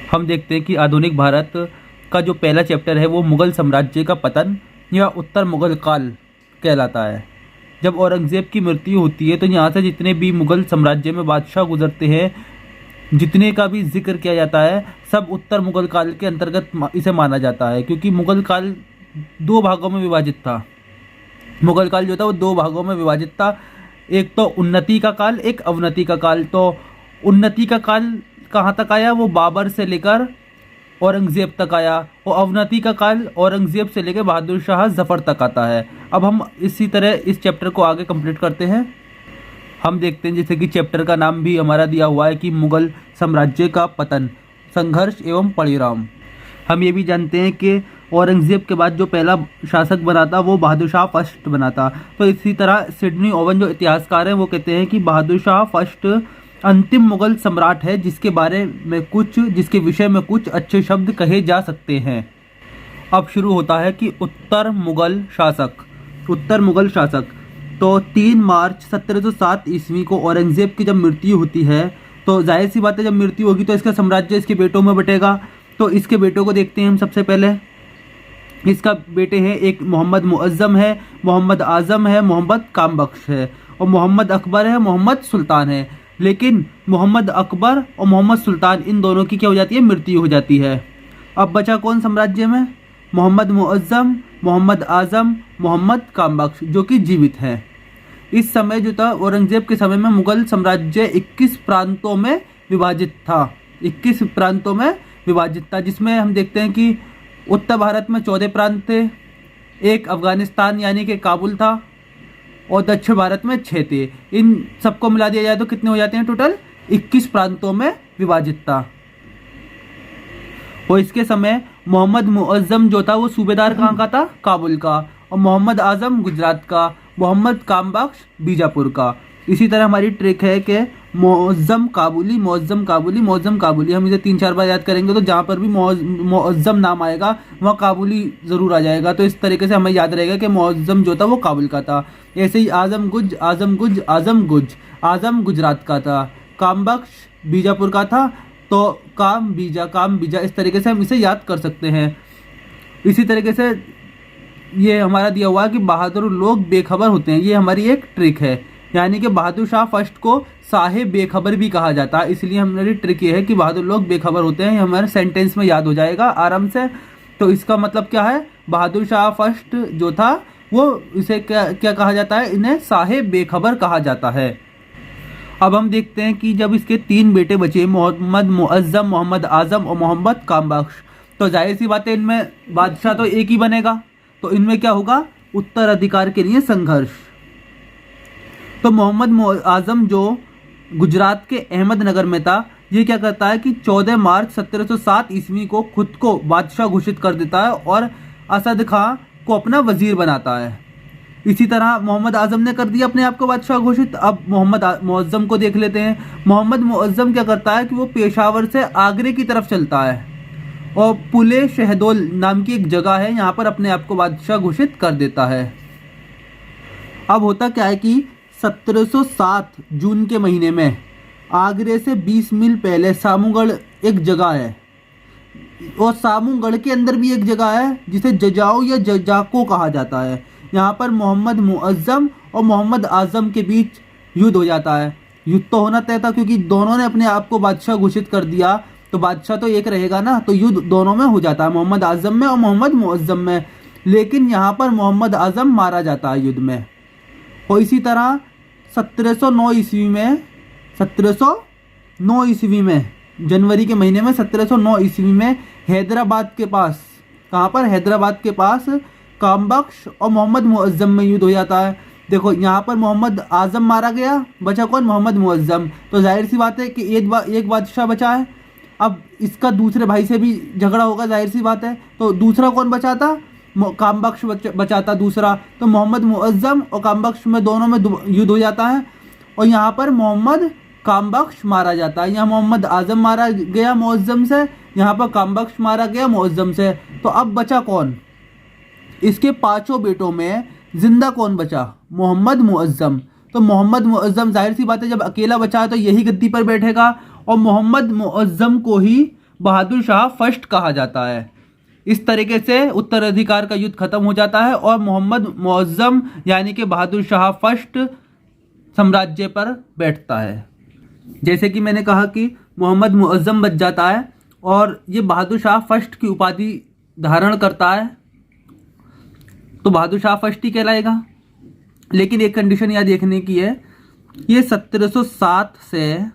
हम देखते हैं कि आधुनिक भारत का जो पहला चैप्टर है वो मुग़ल साम्राज्य का पतन या उत्तर मुग़ल काल कहलाता है। जब औरंगज़ेब की मृत्यु होती है तो यहाँ से जितने भी मुग़ल साम्राज्य में बादशाह गुजरते हैं, जितने का भी जिक्र किया जाता है, सब उत्तर मुग़ल काल के अंतर्गत इसे माना जाता है, क्योंकि मुग़ल काल दो भागों में विभाजित था। मुग़ल काल जो था वो दो भागों में विभाजित था, एक तो उन्नति का काल, एक अवनति का काल। तो उन्नति का काल कहाँ तक आया, वो बाबर से लेकर औरंगज़ेब तक आया, और अवनति का काल औरंगज़ेब से लेकर बहादुर शाह जफ़र तक आता है। अब हम इसी तरह इस चैप्टर को आगे कंप्लीट करते हैं। हम देखते हैं जैसे कि चैप्टर का नाम भी हमारा दिया हुआ है कि मुग़ल साम्राज्य का पतन, संघर्ष एवं परिणाम। हम ये भी जानते हैं कि औरंगज़ेब के बाद जो पहला शासक बना था वो बहादुर शाह फर्स्ट बना था। तो इसी तरह सिडनी ओवन जो इतिहासकार हैं वो कहते हैं कि बहादुर शाह फर्स्ट अंतिम मुग़ल सम्राट है जिसके विषय में कुछ अच्छे शब्द कहे जा सकते हैं। अब शुरू होता है कि उत्तर मुग़ल शासक। तो 3 मार्च 1707 ईस्वी को औरंगज़ेब की जब मृत्यु होती है, तो जाहिर सी बात है जब मृत्यु होगी तो इसका साम्राज्य इसके बेटों में बटेगा। तो इसके बेटों को देखते हैं हम। सबसे पहले इसका बेटे हैं, एक मोहम्मद मुअज़्ज़म है, मोहम्मद आज़म है, मोहम्मद कामबख्श है, और मोहम्मद अकबर है, मोहम्मद सुल्तान है। लेकिन मोहम्मद अकबर और मोहम्मद सुल्तान इन दोनों की क्या हो जाती है, मृत्यु हो जाती है। अब बचा कौन साम्राज्य में, मोहम्मद मुअज़्ज़म, मोहम्मद आज़म, मोहम्मद कामबख्श, जो कि जीवित हैं। इस समय जो था औरंगज़ेब के समय में मुग़ल साम्राज्य 21 प्रांतों में विभाजित था। 21 प्रांतों में विभाजित था, जिसमें हम देखते हैं कि उत्तर भारत में 14 प्रांत थे, एक अफ़गानिस्तान यानी कि काबुल था, और दक्षिण भारत में 6 थे। इन सबको मिला दिया जाए तो कितने हो जाते हैं, टोटल 21 प्रांतों में विभाजित था। और इसके समय मोहम्मद मुअज़्ज़म जो था वो सूबेदार कहाँ का था, काबुल का, और मोहम्मद आज़म गुजरात का, मोहम्मद कामबख्श बीजापुर का। इसी तरह हमारी ट्रिक है कि मुअज़्ज़म काबुली, हम इसे 3-4 बार याद करेंगे तो जहाँ पर भी मुअज़्ज़म नाम आएगा वहाँ काबुली ज़रूर आ जाएगा। तो इस तरीके से हमें याद रहेगा कि मुअज़्ज़म जो था वो काबुल का था। ऐसे ही आज़म गुजरात का था, कामबख्श बीजापुर का था, तो काम बीजा, इस तरीके से हम इसे याद कर सकते हैं। इसी तरीके से ये हमारा दिया हुआ है कि बहादुर लोग बेखबर होते हैं, ये हमारी एक ट्रिक है, यानी कि बहादुर शाह फर्स्ट को साहेब बेखबर भी कहा जाता है। इसलिए हमारी ट्रिक ये है कि बहादुर लोग बेखबर होते हैं, ये हमारे सेंटेंस में याद हो जाएगा आराम से। तो इसका मतलब क्या है, बहादुर शाह फर्स्ट जो था वो इसे क्या कहा जाता है, इन्हें साहेब बेखबर कहा जाता है। अब हम देखते हैं कि जब इसके 3 बेटे बचे, मोहम्मद मुअज़्ज़म, मोहम्मद आज़म और मोहम्मद कामबख्श, तो जाहिर सी बात है इनमें बादशाह तो एक ही बनेगा। तो इनमें क्या होगा, उत्तराधिकार के लिए संघर्ष। तो मोहम्मद आज़म जो गुजरात के अहमदनगर में था, ये क्या करता है कि 14 मार्च 1707 ईस्वी को खुद को बादशाह घोषित कर देता है और असद खां को अपना वजीर बनाता है। इसी तरह मोहम्मद आज़म ने कर दिया अपने आप को बादशाह घोषित। अब मोहम्मद मुअज़्ज़म को देख लेते हैं। मोहम्मद मुअज़्ज़म क्या करता है कि वो पेशावर से आगरे की तरफ चलता है और पुले शहदोल नाम की एक जगह है, यहाँ पर अपने आप को बादशाह घोषित कर देता है। अब होता क्या है कि 1707 जून के महीने में आगरे से 20 मील पहले सामूगढ़ एक जगह है, और सामूगढ़ के अंदर भी एक जगह है जिसे जजाओ या जजाको कहा जाता है। यहाँ पर मोहम्मद मुअज़्ज़म और मोहम्मद आज़म के बीच युद्ध हो जाता है। युद्ध तो होना तय था क्योंकि दोनों ने अपने आप को बादशाह घोषित कर दिया, तो बादशाह तो एक रहेगा ना, तो युद्ध दोनों में हो जाता है, मोहम्मद आज़म में और मोहम्मद मुअज़्ज़म में। लेकिन यहाँ पर मोहम्मद आज़म मारा जाता है युद्ध में। और इसी तरह 1709 ईस्वी में जनवरी के महीने में 1709 ईस्वी में हैदराबाद के पास, कहाँ पर, हैदराबाद के पास कामबख्श और मोहम्मद मुअज़्ज़म में युद्ध हो जाता है। देखो यहाँ पर मोहम्मद आज़म मारा गया, बचा कौन, मोहम्मद मुअज़्ज़म। तो जाहिर सी बात है कि एक बादशाह बचा है। अब इसका दूसरे भाई से भी झगड़ा होगा, जाहिर सी बात है। तो दूसरा कौन बचा था, कामबख्श बचा था दूसरा। तो मोहम्मद मुअज़्ज़म और कामबख्श में दोनों में युद्ध हो जाता है, और यहाँ पर मोहम्मद कामबख्श मारा जाता है। यहाँ मोहम्मद आज़म मारा गया मुअज़्ज़म से, यहाँ पर कामबख्श मारा गया मुअज़्ज़म से। तो अब बचा कौन, इसके 5 बेटों में जिंदा कौन बचा, मोहम्मद मुअज़्ज़म। तो मोहम्मद मुअज़्ज़म जाहिर सी बात है जब अकेला बचा है तो यही गद्दी पर बैठेगा, और मोहम्मद मुअज़्ज़म को ही बहादुर शाह फर्स्ट कहा जाता है। इस तरीके से उत्तराधिकार का युद्ध खत्म हो जाता है और मोहम्मद मुअज्जम यानी कि बहादुर शाह फर्स्ट साम्राज्य पर बैठता है। जैसे कि मैंने कहा कि मोहम्मद मुअज्जम बच जाता है और ये बहादुर शाह फर्स्ट की उपाधि धारण करता है, तो बहादुर शाह फर्स्ट ही कहलाएगा। लेकिन एक कंडीशन यहाँ देखने की है, ये 1707 से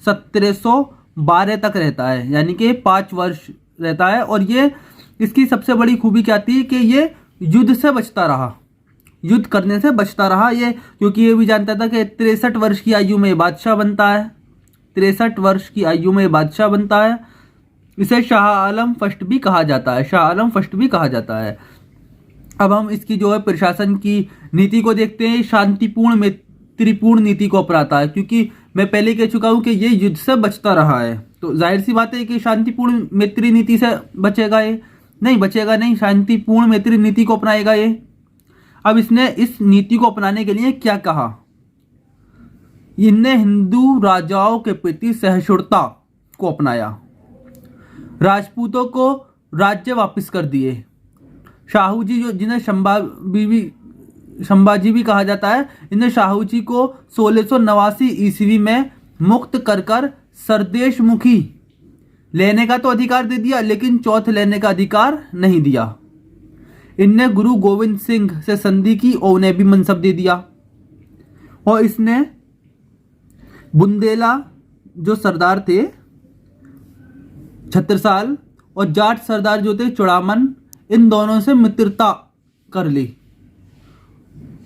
1712 तक रहता है, यानी कि 5 वर्ष रहता है। और ये इसकी सबसे बड़ी खूबी क्या थी कि ये युद्ध से बचता रहा, युद्ध करने से बचता रहा ये, क्योंकि ये भी जानता था कि 63 वर्ष की आयु में बादशाह बनता है, 63 वर्ष की आयु में बादशाह बनता है। इसे शाह आलम फर्स्ट भी कहा जाता है, शाह आलम फर्स्ट भी कहा जाता है। अब हम इसकी जो है प्रशासन की नीति को देखते हैं। शांतिपूर्ण मैत्रीपूर्ण नीति को अपनाता है, क्योंकि मैं पहले कह चुका हूं कि ये युद्ध से बचता रहा है, तो जाहिर सी बात है कि शांतिपूर्ण मैत्री नीति से बचेगा, ये नहीं बचेगा नहीं, शांतिपूर्ण मैत्री नीति को अपनाएगा ये। अब इसने इस नीति को अपनाने के लिए क्या कहा, इनने हिंदू राजाओं के प्रति सहिष्णुता को अपनाया, राजपूतों को राज्य वापस कर दिए। शाहू जी जो जिन्हें संभाजी भी कहा जाता है, इन्हें शाहू जी को 1689 ईस्वी में मुक्त कर कर सरदेशमुखी लेने का तो अधिकार दे दिया, लेकिन चौथ लेने का अधिकार नहीं दिया। इनने गुरु गोविंद सिंह से संधि की और उन्हें भी मनसब दे दिया। और इसने बुंदेला जो सरदार थे छत्रसाल और जाट सरदार जो थे चुड़ामन, इन दोनों से मित्रता कर ली।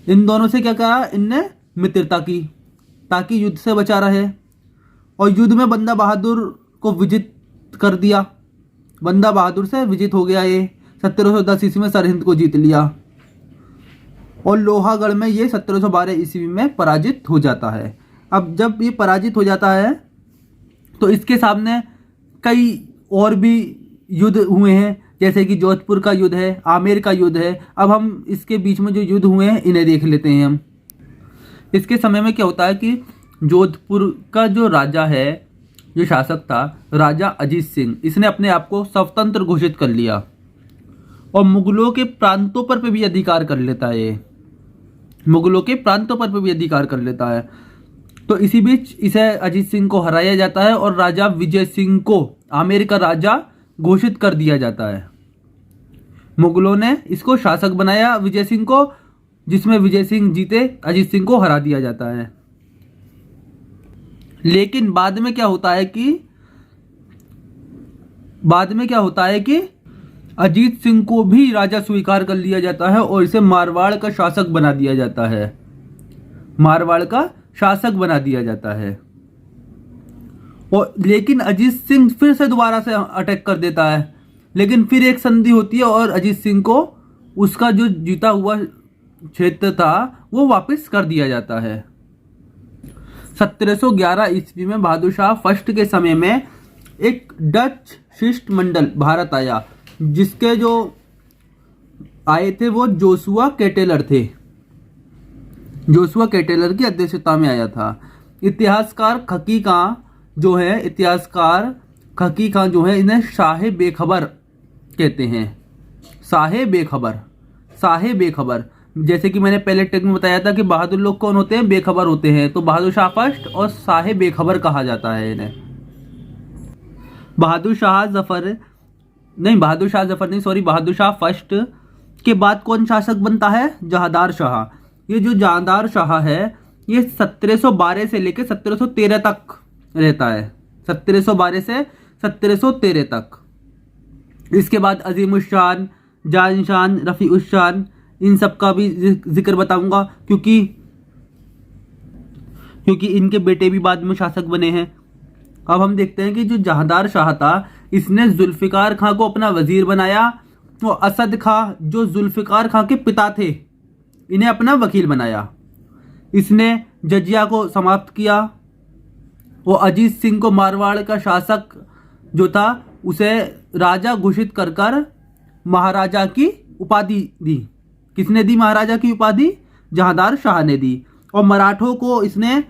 इन दोनों से क्या करा, इनने मित्रता की ताकि युद्ध से बचा रहे। और युद्ध में बंदा बहादुर को विजित कर दिया, बंदा बहादुर से विजित हो गया। ये 1710 ईस्वी में सरहिंद को जीत लिया और लोहागढ़ में ये 1712 ईस्वी में पराजित हो जाता है। अब जब ये पराजित हो जाता है तो इसके सामने कई और भी युद्ध हुए हैं, जैसे कि जोधपुर का युद्ध है, आमेर का युद्ध है। अब हम इसके बीच में जो युद्ध हुए हैं इन्हें देख लेते हैं हम। इसके समय में क्या होता है कि जोधपुर का जो राजा है, जो शासक था, राजा अजीत सिंह, इसने अपने आप को स्वतंत्र घोषित कर लिया और मुगलों के प्रांतों पर भी अधिकार कर लेता है। ये मुगलों के प्रांतों पर भी अधिकार कर लेता है। तो इसी बीच इसे अजीत सिंह को हराया जाता है और राजा विजय सिंह को आमेर का राजा घोषित कर दिया जाता है। मुगलों ने इसको शासक बनाया विजय सिंह को, जिसमें विजय सिंह जीते, अजीत सिंह को हरा दिया जाता है। लेकिन बाद में क्या होता है कि अजीत सिंह को भी राजा स्वीकार कर लिया जाता है और इसे मारवाड़ का शासक बना दिया जाता है, मारवाड़ का शासक बना दिया जाता है। और लेकिन अजीत सिंह फिर से दोबारा से अटैक कर देता है, लेकिन फिर एक संधि होती है और अजीत सिंह को उसका जो जीता हुआ क्षेत्र था वो वापस कर दिया जाता है। 1711 ईस्वी में बहादुर शाह फर्स्ट के समय में एक डच शिष्टमंडल भारत आया, जिसके जो आए थे वो जोशुआ केटेलर थे, जोशुआ केटेलर की अध्यक्षता में आया था। इतिहासकार खकी खां जो है इन्हें शाहे बेखबर कहते हैं, शाहे बेखबर। जैसे कि मैंने पहले टेक में बताया था कि बहादुर लोग कौन होते हैं, बेखबर होते हैं, तो बहादुर शाह फर्स्ट और शाहे बेखबर कहा जाता है इन्हें। बहादुर शाह फर्स्ट के बाद कौन शासक बनता है, जहांदार शाह। ये जो जहांदार शाह है ये 1712 से लेकर 1713 तक रहता है, 1712 से 1713 तक। इसके बाद अजीम उस शान, जान शान, रफ़ी उस शान, इन सब का भी जिक्र बताऊंगा, क्योंकि इनके बेटे भी बाद में शासक बने हैं। अब हम देखते हैं कि जो जहांदार शाह था, इसने जुल्फिकार खां को अपना वजीर बनाया और असद खां जो जुल्फिकार खां के पिता थे, इन्हें अपना वकील बनाया। इसने जजिया को समाप्त किया और अजीत सिंह को मारवाड़ का शासक जो था उसे राजा घोषित कर कर महाराजा की उपाधि दी। किसने दी महाराजा की उपाधि? जहांदार शाह ने दी। और मराठों को इसने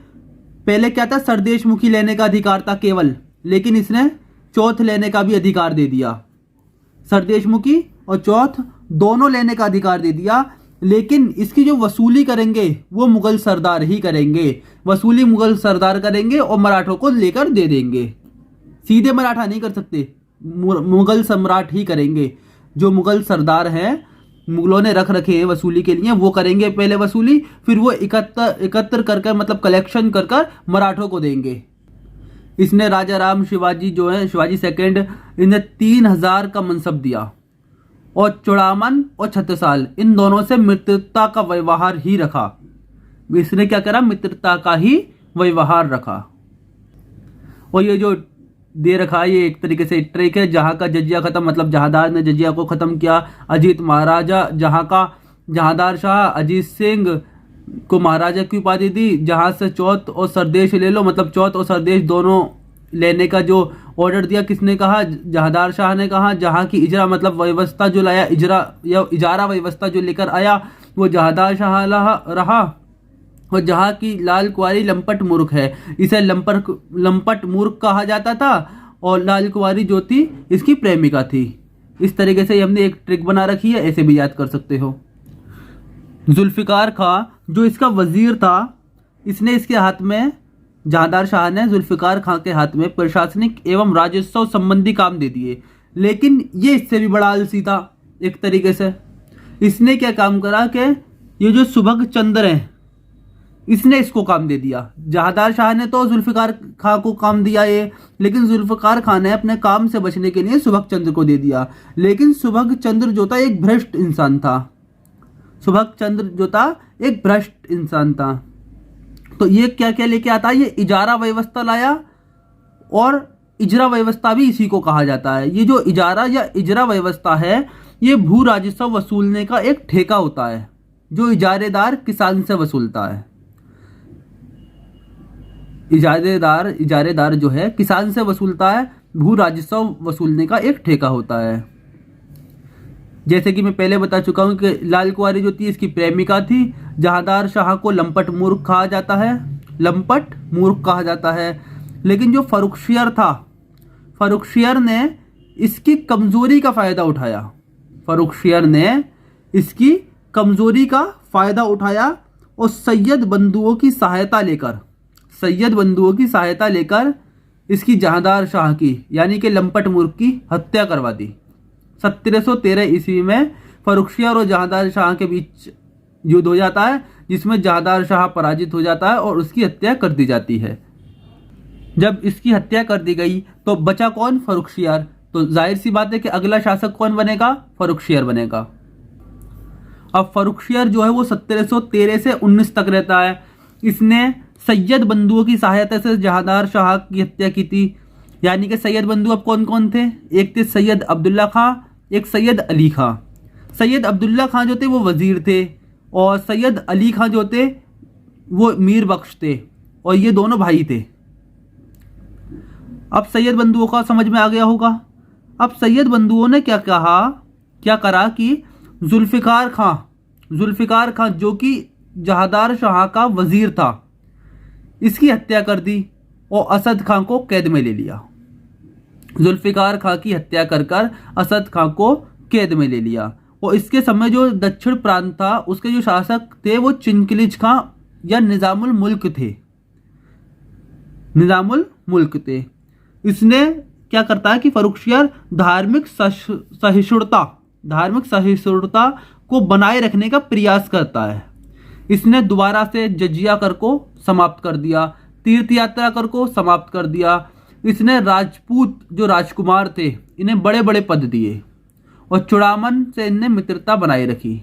पहले क्या था, सरदेशमुखी लेने का अधिकार था केवल, लेकिन इसने चौथ लेने का भी अधिकार दे दिया। सरदेशमुखी और चौथ दोनों लेने का अधिकार दे दिया, लेकिन इसकी जो वसूली करेंगे वो मुगल सरदार ही करेंगे। वसूली मुगल सरदार करेंगे और मराठों को लेकर दे देंगे। सीधे मराठा नहीं कर सकते, मुगल सम्राट ही करेंगे। जो मुगल सरदार हैं, मुगलों ने रख रखे हैं वसूली के लिए, वो करेंगे पहले वसूली, फिर वो एकत्र कर मतलब कलेक्शन कर मराठों को देंगे। इसने राजा राम शिवाजी जो है, शिवाजी सेकंड, इन्हें 3000 का मनसब दिया और चुड़ामन और छत्रसाल इन दोनों से मित्रता का व्यवहार ही रखा। इसने क्या करा, मित्रता का ही व्यवहार रखा। और ये जो दे रखा ये एक तरीके से ट्रिक है। जहां का जजिया खत्म, मतलब जहादार ने जजिया को खत्म किया। अजीत महाराजा, जहां का जहादार शाह अजीत सिंह को महाराजा की उपाधि दी। जहां से चौथ और सरदेश ले लो, मतलब चौथ और सरदेश दोनों लेने का जो ऑर्डर दिया किसने कहा, जहादार शाह ने कहा। जहां की इजरा मतलब व्यवस्था जो लाया, इजरा या इजारा व्यवस्था जो लेकर आया वो जहादार शाह रहा। और जहाँ की लाल कुंवारी लंपट मूर्ख है, इसे लंपट मूर्ख कहा जाता था। और लाल कुंवारी जो थी इसकी प्रेमिका थी। इस तरीके से हमने एक ट्रिक बना रखी है, ऐसे भी याद कर सकते हो। जुल्फिकार खां जो इसका वजीर था, इसने इसके हाथ में, जहादार शाह ने जुल्फिकार खां के हाथ में प्रशासनिक एवं राजस्व संबंधी काम दे दिए। लेकिन ये इससे भी बड़ा आलसी था एक तरीके से। इसने क्या काम करा कि ये जो सुभग चंद्र है, इसने इसको काम दे दिया। जहादार शाह ने तो जुल्फिकार खां को काम दिया ये, लेकिन जुल्फिकार खां ने अपने काम से बचने के लिए सुभग चंद्र को दे दिया। लेकिन सुभग चंद्र जो था एक भ्रष्ट इंसान था। सुभग चंद्र जो था एक भ्रष्ट इंसान था। तो ये क्या क्या लेके आता है, ये इजारा व्यवस्था लाया। और इजरा व्यवस्था भी इसी को कहा जाता है। ये जो इजारा या इजरा व्यवस्था है, ये भू राजस्व वसूलने का एक ठेका होता है जो इजारेदार किसान से वसूलता है। इजारेदार जो है किसान से वसूलता है, भू राजस्व वसूलने का एक ठेका होता है। जैसे कि मैं पहले बता चुका हूं कि लाल कुंवारी जो थी इसकी प्रेमिका थी। जहादार शाह को लंपट मूर्ख कहा जाता है, लंपट मूर्ख कहा जाता है। लेकिन जो फर्रुखशियर था, फर्रुखशियर ने इसकी कमजोरी का फायदा उठाया। फर्रुखशियर ने इसकी कमजोरी का फायदा उठाया और सैयद बंधुओं की सहायता लेकर इसकी जहादार शाह की यानी कि लंपट मूर्ख की हत्या करवा दी। 1713 ईस्वी में फर्रुखशियर और जहादार शाह के बीच युद्ध हो जाता है, जिसमें जहादार शाह पराजित हो जाता है और उसकी हत्या कर दी जाती है। जब इसकी हत्या कर दी गई तो बचा कौन, फर्रुखशियर। तो जाहिर सी बात है कि अगला शासक कौन बनेगा, फर्रुखशियर बनेगा। अब फर्रुखशियर जो है वो 1713 से 19 तक रहता है। इसने सैयद बंधुओं की सहायता से जहादार शाह की हत्या की थी। यानी कि सैयद बंधु अब कौन कौन थे, एक थे सैयद अब्दुल्ला खां, एक सैयद अली खां। सैयद अब्दुल्ला खां जो थे वो वजीर थे और सैयद अली खां जो थे वो मीर बख्श थे, और ये दोनों भाई थे। अब सैयद बंधुओं का समझ में आ गया होगा। अब सैयद बंधुओं ने क्या करा कि जुल्फिकार खां जो कि जहादार शाह का वजीर था, इसकी हत्या कर दी और असद खां को कैद में ले लिया। जुल्फिकार खां की हत्या कर असद खां को कैद में ले लिया। और इसके समय जो दक्षिण प्रांत था उसके जो शासक थे वो चिनकिलिज खां या निजामुल मुल्क थे। इसने क्या करता है कि फर्रुखशियर धार्मिक सहिष्णुता को बनाए रखने का प्रयास करता है। इसने दोबारा से जजिया कर को समाप्त कर दिया, तीर्थ यात्रा कर को समाप्त कर दिया। इसने राजपूत जो राजकुमार थे इन्हें बड़े बड़े पद दिए और चुड़ामन से इनने मित्रता बनाए रखी।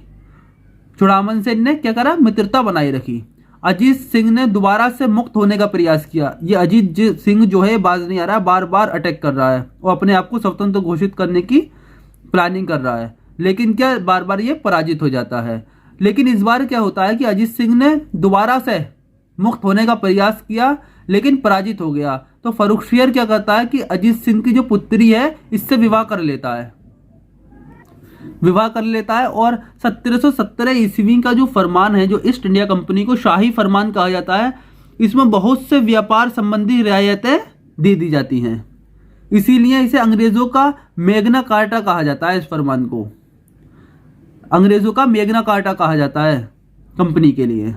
मित्रता बनाए रखी। अजीत सिंह ने दोबारा से मुक्त होने का प्रयास किया। ये अजीत सिंह जो है बाज नहीं आ रहा, बार बार अटैक कर रहा है और अपने आप को स्वतंत्र घोषित करने की प्लानिंग कर रहा है, लेकिन क्या बार बार ये पराजित हो जाता है। लेकिन इस बार क्या होता है कि अजीत सिंह ने दोबारा से मुक्त होने का प्रयास किया लेकिन पराजित हो गया। तो फर्रुखशियर क्या करता है कि अजीत सिंह की जो पुत्री है इससे विवाह कर लेता है और 1717 ईस्वी का जो फरमान है, जो ईस्ट इंडिया कंपनी को शाही फरमान कहा जाता है, इसमें बहुत से व्यापार संबंधी रियायतें दे दी जाती हैं। इसीलिए इसे अंग्रेजों का मैग्ना कार्टा कहा जाता है। इस फरमान को अंग्रेजों का मैग्ना कार्टा कहा जाता है कंपनी के लिए।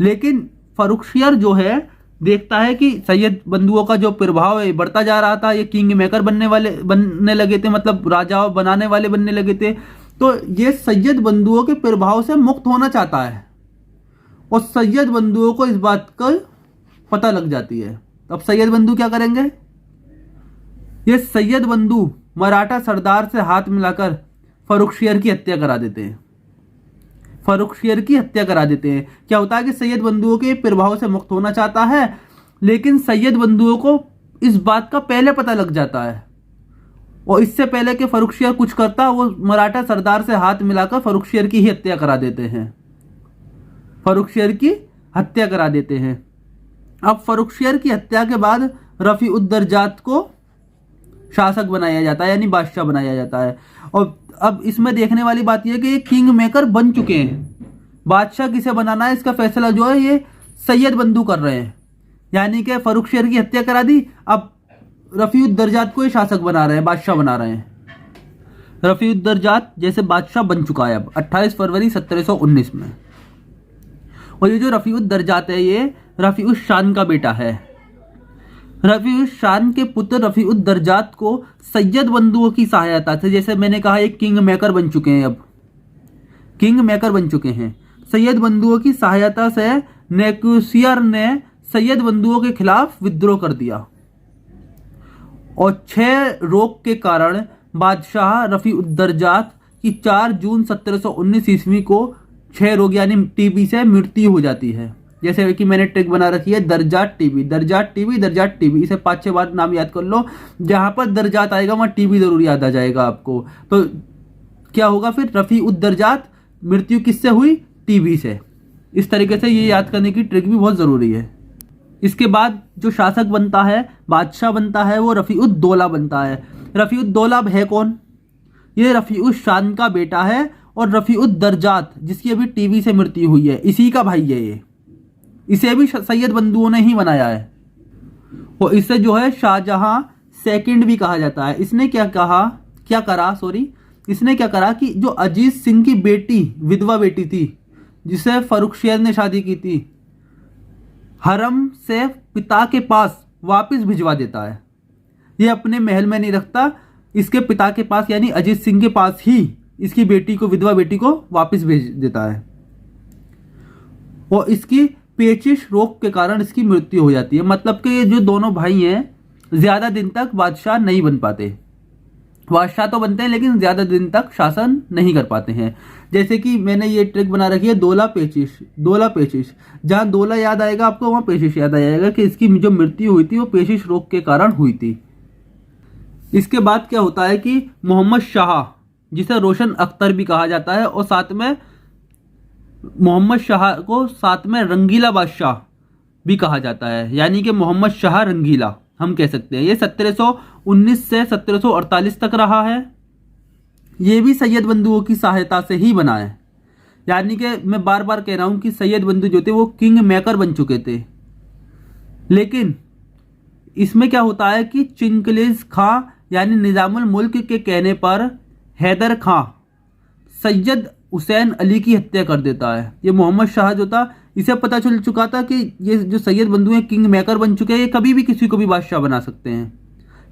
लेकिन फर्रुखशियर जो है देखता है कि सैयद बंधुओं का जो प्रभाव है बढ़ता जा रहा था, ये किंग मेकर बनने लगे थे, मतलब राजा बनाने वाले बनने लगे थे। तो ये सैयद बंधुओं के प्रभाव से मुक्त होना चाहता है और सैयद बंधुओं को इस बात का पता लग जाती है। अब सैयद बंधु क्या करेंगे? ये सैयद बंधु मराठा सरदार से हाथ मिलाकर फर्रुखशियर की हत्या करा देते हैं। फर्रुखशियर की हत्या करा देते हैं। क्या होता है कि सैयद बंधुओं के प्रभाव से मुक्त होना चाहता है, लेकिन सैयद बंधुओं को इस बात का पहले पता लग जाता है और इससे पहले कि फर्रुखशियर कुछ करता, वो मराठा सरदार से हाथ मिलाकर फर्रुखशियर की ही हत्या करा देते हैं। फर्रुखशियर की हत्या करा देते हैं। अब फर्रुखशियर की हत्या के बाद रफी-उद-दर्जात को शासक बनाया जाता है, यानी बादशाह बनाया जाता है। और अब इसमें देखने वाली बात यह कि ये किंग मेकर बन चुके हैं। बादशाह किसे बनाना है इसका फैसला जो है ये सैयद बंधु कर रहे हैं। यानी कि फर्रुखशियर की हत्या करा दी, अब रफी-उद-दर्जात को ये शासक बना रहे हैं, बादशाह बना रहे हैं। रफी-उद-दर्जात जैसे बादशाह बन चुका है अब 28 फरवरी 1719 में। और ये जो रफी-उद-दर्जात है ये रफी-उश-शान का बेटा है। रफी-उश-शान के पुत्र रफी-उद-दर्जात को सैयद बंधुओं की सहायता से, जैसे मैंने कहा एक किंग मेकर बन चुके हैं, अब किंग मेकर बन चुके हैं। सैयद बंधुओं की सहायता से नेकुसियर ने सैयद बंधुओं के खिलाफ विद्रोह कर दिया और 6 रोग के कारण बादशाह रफी-उद-दर्जात की 4 जून 1719 ईस्वी को 6 रोग यानी टीबी से मृत्यु हो जाती है। जैसे कि मैंने ट्रिक बना रखी है दर्जात टीबी, दर्जात टीबी, दर्जात टीबी, इसे 5-6 बार नाम याद कर लो। जहां पर दर्जात आएगा वहां टीबी जरूर याद आ जाएगा आपको। तो क्या होगा फिर? रफी-उद-दर्जात मृत्यु किससे हुई? टीबी से। इस तरीके से ये याद करने की ट्रिक भी बहुत जरूरी है। इसके बाद जो शासक बनता है, बादशाह बनता है, वो रफी-उद-दौला बनता है। रफी-उद-दौला है कौन? ये रफी-उश-शान का बेटा है और रफी-उद-दर्जात जिसकी अभी टीबी से मृत्यु हुई है, इसी का भाई है ये। इसे भी सैयद बंधुओं ने ही बनाया है और इसे जो है शाहजहां सेकंड भी कहा जाता है। इसने इसने क्या करा कि जो अजीत सिंह की बेटी, विधवा बेटी थी जिसे फर्रुखशियर ने शादी की थी, हरम से पिता के पास वापस भिजवा देता है। ये अपने महल में नहीं रखता, इसके पिता के पास यानी अजीत सिंह के पास ही इसकी बेटी को, विधवा बेटी को वापस भेज देता है और इसकी पेचिश रोग के कारण इसकी मृत्यु हो जाती है। मतलब कि ये जो दोनों भाई हैं ज्यादा दिन तक बादशाह नहीं बन पाते। बादशाह तो बनते हैं लेकिन ज्यादा दिन तक शासन नहीं कर पाते हैं। जैसे कि मैंने ये ट्रिक बना रखी है दोला पेचिश, दोला पेचिश। जहां दोला याद आएगा आपको वहां पेचिश याद आ जाएगा कि इसकी जो मृत्यु हुई थी वो पेचिश रोग के कारण हुई थी। इसके बाद क्या होता है कि मोहम्मद शाह, जिसे रोशन अख्तर भी कहा जाता है, और साथ में मोहम्मद शाह को साथ में रंगीला बादशाह भी कहा जाता है, यानी कि मोहम्मद शाह रंगीला हम कह सकते हैं। ये 1719 से 1748 तक रहा है। ये भी सैयद बंधुओं की सहायता से ही बना है। यानी कि मैं बार बार कह रहा हूं कि सैयद बंधु जो थे वो किंग मेकर बन चुके थे। लेकिन इसमें क्या होता है कि चिंगलिज खां यानी निजामुल मुल्क के कहने पर हैदर खां सैयद हुसैन अली की हत्या कर देता है। ये मोहम्मद शाह जो था, इसे पता चल चुका था कि ये जो सैयद बंधु हैं किंग मेकर बन चुके हैं, ये कभी भी किसी को भी बादशाह बना सकते हैं,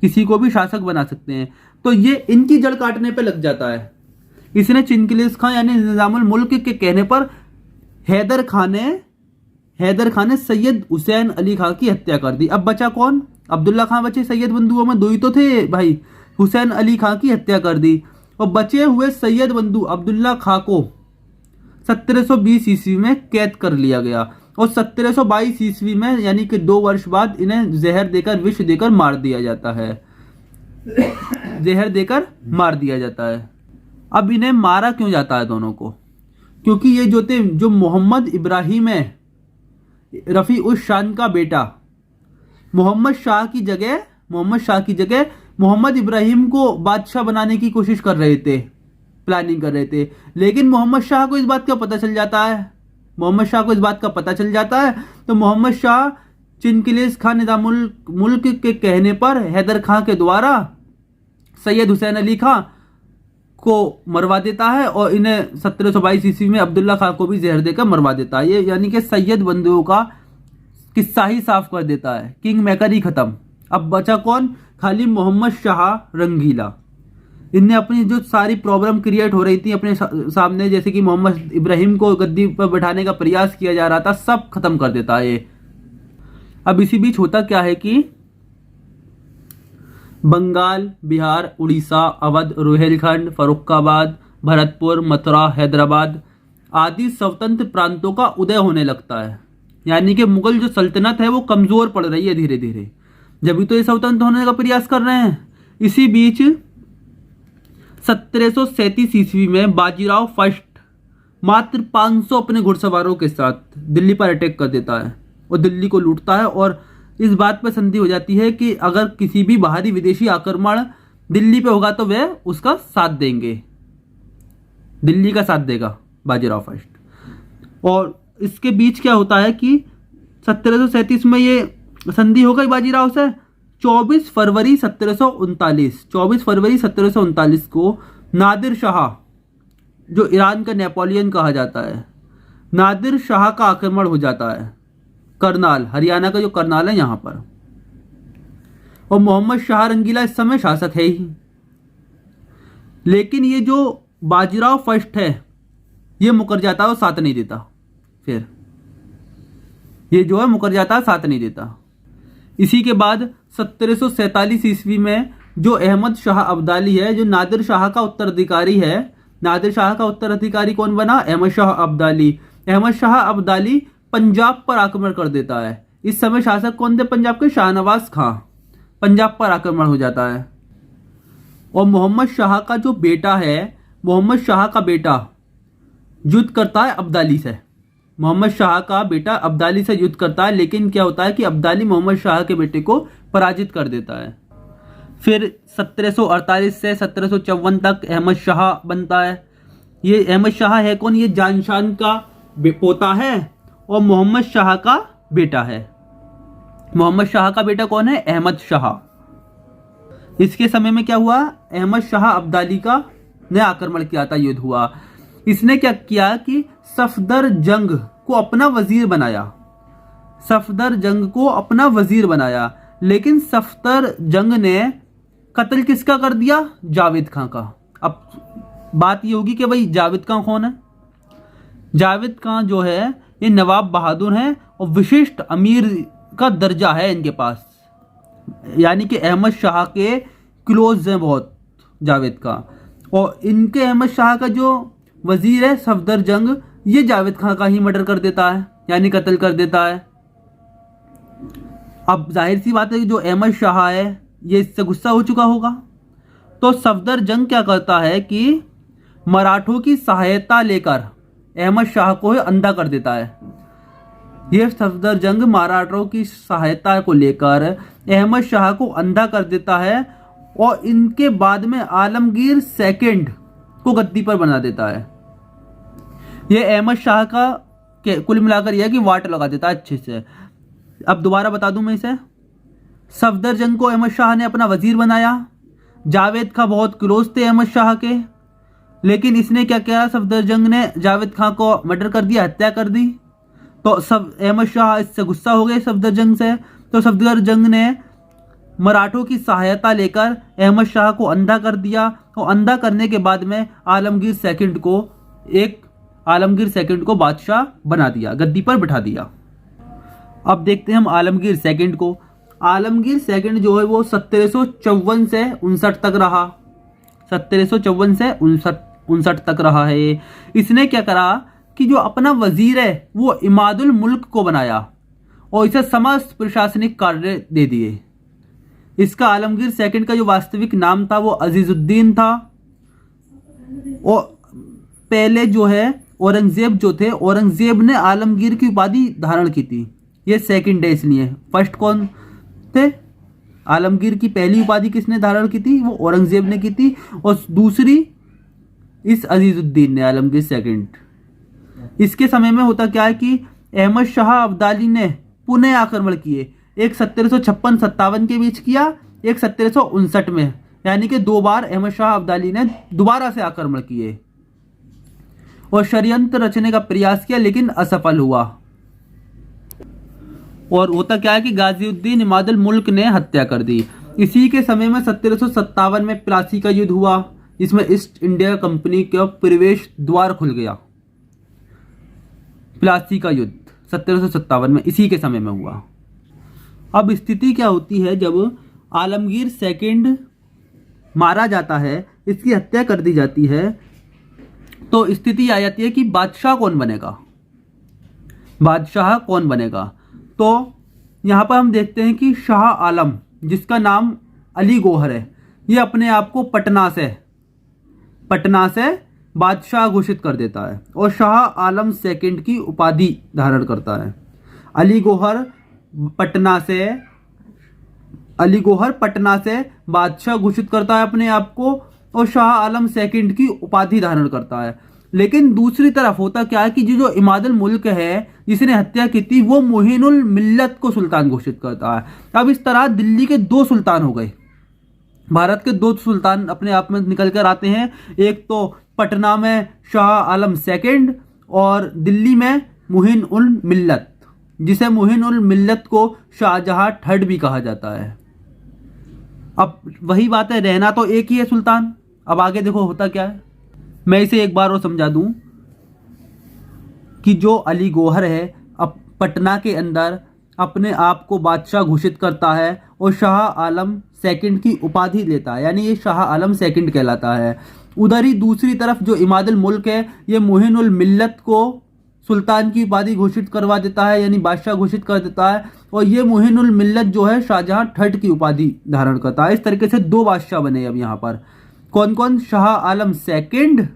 किसी को भी शासक बना सकते हैं। तो ये इनकी जड़ काटने पे लग जाता है। इसने चिंगलिज खां यानी निजामुल मुल्क के कहने पर हैदर खान ने सैयद हुसैन अली खां की हत्या कर दी। अब बचा कौन? अब्दुल्ला खां बचे। सैयद बंधुओं में 2 ही तो थे भाई। हुसैन अली खां की हत्या कर दी और बचे हुए सैयद बंधु अब्दुल्ला खां को 1720 ईस्वी में कैद कर लिया गया और 1722 ईस्वी में यानी कि 2 वर्ष बाद इन्हें जहर देकर, विष देकर मार दिया जाता है। जहर देकर मार दिया जाता है। अब इन्हें मारा क्यों जाता है दोनों को? क्योंकि ये जो थे, जो मोहम्मद इब्राहिम है रफी-उश-शान का बेटा, मोहम्मद शाह की जगह मोहम्मद इब्राहिम को बादशाह बनाने की कोशिश कर रहे थे, प्लानिंग कर रहे थे। लेकिन मोहम्मद शाह को इस बात का पता चल जाता है। तो मोहम्मद शाह चिनकिलिस खान निजामुल मुल्क के कहने पर हैदर खां के द्वारा सैयद हुसैन अली खां को मरवा देता है और इन्हें 1722 ईस्वी में अब्दुल्ला खां को भी जहर देकर मरवा देता है। ये यानी कि सैयद बंधुओं का किस्सा ही साफ कर देता है। किंग मेकर ही खत्म। अब बचा कौन? खाली मोहम्मद शाह रंगीला। इनने अपनी जो सारी प्रॉब्लम क्रिएट हो रही थी अपने सामने, जैसे कि मोहम्मद इब्राहिम को गद्दी पर बैठाने का प्रयास किया जा रहा था, सब खत्म कर देता है ये। अब इसी बीच होता क्या है कि बंगाल, बिहार, उड़ीसा, अवध, रोहिलखंड, फर्रुखाबाद, भरतपुर, मथुरा, हैदराबाद आदि स्वतंत्र प्रांतों का उदय होने लगता है। यानी कि मुगल जो सल्तनत है वो कमजोर पड़ रही है धीरे धीरे, जब तो ये स्वतंत्र होने का प्रयास कर रहे हैं। इसी बीच 1737 ईस्वी में बाजीराव फर्स्ट मात्र 500 अपने घुड़सवारों के साथ दिल्ली पर अटैक कर देता है और दिल्ली को लूटता है। और इस बात पर संधि हो जाती है कि अगर किसी भी बाहरी विदेशी आक्रमण दिल्ली पे होगा तो वह उसका साथ देंगे, दिल्ली का साथ देगा बाजीराव फर्स्ट। और इसके बीच क्या होता है कि 1737 में ये संधि हो गई बाजीराव से। 24 फरवरी 1739 को नादिर शाह, जो ईरान का नेपोलियन कहा जाता है, नादिर शाह का आक्रमण हो जाता है। करनाल, हरियाणा का जो करनाल है यहाँ पर। और मोहम्मद शाह रंगीला इस समय शासक है ही। लेकिन ये जो बाजीराव फर्स्ट है ये मुकर जाता है और साथ नहीं देता। फिर ये जो है मुकर जाता है, साथ नहीं देता। इसी के बाद 1747 ईस्वी में जो अहमद शाह अब्दाली है, जो नादिर शाह का उत्तराधिकारी है, नादिर शाह का उत्तराधिकारी कौन बना? अहमद शाह अब्दाली। अहमद शाह अब्दाली पंजाब पर आक्रमण कर देता है। इस समय शासक कौन थे पंजाब के? शाहनवाज खां। पंजाब पर आक्रमण हो जाता है। और मोहम्मद शाह का जो बेटा है, मोहम्मद शाह का बेटा युद्ध करता है अब्दाली से। मोहम्मद शाह का बेटा अब्दाली से युद्ध करता है, लेकिन क्या होता है कि अब्दाली मोहम्मद शाह के बेटे को पराजित कर देता है। फिर 1748 से 1754 तक अहमद शाह बनता है। ये अहमद शाह है कौन? ये जानशान का पोता है और मोहम्मद शाह का बेटा है। मोहम्मद शाह का बेटा कौन है? अहमद शाह। इसके समय में क्या हुआ? अहमद शाह अब्दाली का ने आक्रमण किया था, युद्ध हुआ। इसने क्या किया कि सफदर जंग को अपना वजीर बनाया। सफदर जंग को अपना वजीर बनाया, लेकिन सफदर जंग ने कत्ल किसका कर दिया? जावेद खां का। अब बात ये होगी कि भाई जावेद खां कौन है? जावेद खां जो है ये नवाब बहादुर हैं और विशिष्ट अमीर का दर्जा है इनके पास, यानी कि अहमद शाह के क्लोज हैं बहुत जावेद खां। और इनके अहमद शाह का जो वजीर है सफदर जंग, ये जावेद खां का ही मर्डर कर देता है, यानी कत्ल कर देता है। अब जाहिर सी बात है कि जो अहमद शाह है ये इससे गुस्सा हो चुका होगा, तो सफदर जंग क्या करता है कि मराठों की सहायता लेकर अहमद शाह को अंधा कर देता है। ये सफदर जंग मराठों की सहायता को लेकर अहमद शाह को अंधा कर देता है और इनके बाद में आलमगीर सेकंड को गद्दी पर बना देता है। ये अहमद शाह का कुल मिलाकर यह कि वाट लगा देता है अच्छे से। अब दोबारा बता दूं मैं इसे। सफदर जंग को अहमद शाह ने अपना वजीर बनाया। जावेद खां बहुत क्लोज थे अहमद शाह के, लेकिन इसने क्या किया? सफदर जंग ने जावेद खां को मर्डर कर दिया, हत्या कर दी। तो सब अहमद शाह इससे गुस्सा हो गए सफदर जंग से। तो सफदर जंग ने मराठों की सहायता लेकर अहमद शाह को अंधा कर दिया और अंधा करने के बाद में आलमगीर सेकंड को बादशाह बना दिया, गद्दी पर बिठा दिया। अब देखते हैं हम आलमगीर सेकंड को। आलमगीर सेकंड जो है वो 1754 से 59 तक रहा। 1754 से 59 तक रहा है। इसने क्या करा कि जो अपना वजीर है वो इमादुल मुल्क को बनाया और इसे समस्त प्रशासनिक कार्य दे दिए। इसका आलमगीर सेकंड का जो वास्तविक नाम था वो अजीजुद्दीन था। और पहले जो है औरंगजेब जो थे, औरंगजेब ने आलमगीर की उपाधि धारण की थी। ये सेकंड है इसलिए। फर्स्ट कौन थे? आलमगीर की पहली उपाधि किसने धारण की थी? वो औरंगजेब ने की थी। और दूसरी इस अजीजुद्दीन ने, आलमगीर सेकंड। इसके समय में होता क्या है कि अहमद शाह अब्दाली ने पुनः आक्रमण किए। एक 1756-57 के बीच किया, एक 1759 में, यानी कि 2 बार अहमद शाह अब्दाली ने दोबारा से आक्रमण किए और षड्यंत्र रचने का प्रयास किया, लेकिन असफल हुआ। और होता क्या है कि गाजिउद्दीन इमादुल मुल्क ने हत्या कर दी। इसी के समय में 1757 में प्लासी का युद्ध हुआ, जिसमें ईस्ट इंडिया कंपनी का प्रवेश द्वार खुल गया। प्लासी का युद्ध 1757 में इसी के समय में हुआ। अब स्थिति क्या होती है, जब आलमगीर सेकंड मारा जाता है, इसकी हत्या कर दी जाती है, तो स्थिति आ जाती है कि बादशाह कौन बनेगा, बादशाह कौन बनेगा। तो यहाँ पर हम देखते हैं कि शाह आलम, जिसका नाम अली गौहर है, ये अपने आप को पटना से बादशाह घोषित कर देता है और शाह आलम सेकंड की उपाधि धारण करता है। अली गौहर पटना से बादशाह घोषित करता है अपने आप को और शाह आलम सेकंड की उपाधि धारण करता है। लेकिन दूसरी तरफ होता क्या है कि जो इमादुल मुल्क है, जिसने हत्या की थी, वो मुहिनुल मिल्लत को सुल्तान घोषित करता है। अब इस तरह दिल्ली के 2 सुल्तान हो गए, भारत के 2 सुल्तान अपने आप में निकल कर आते हैं। एक तो पटना में शाह आलम सेकंड और दिल्ली में मुहिन उल मिल्लत, जिसे मुहिन उल मिल्लत को शाहजहां थर्ड भी कहा जाता है। अब वही बात है, रहना तो एक ही है सुल्तान। अब आगे देखो होता क्या है, मैं इसे एक बार और समझा दूं कि जो अली गौहर है, अब पटना के अंदर अपने आप को बादशाह घोषित करता है और शाह आलम सेकंड की उपाधि लेता है, यानी ये शाह आलम सेकंड कहलाता है। उधर ही दूसरी तरफ जो इमादुल मुल्क है, ये मुहिन उल मिल्लत को सुल्तान की उपाधि घोषित करवा देता है, यानी बादशाह घोषित कर देता है, और ये मुहिन उल मिल्लत जो है शाहजहां थर्ड की उपाधि धारण करता है। इस तरीके से 2 बादशाह बने अब यहाँ पर। कौन कौन? शाह आलम सेकंड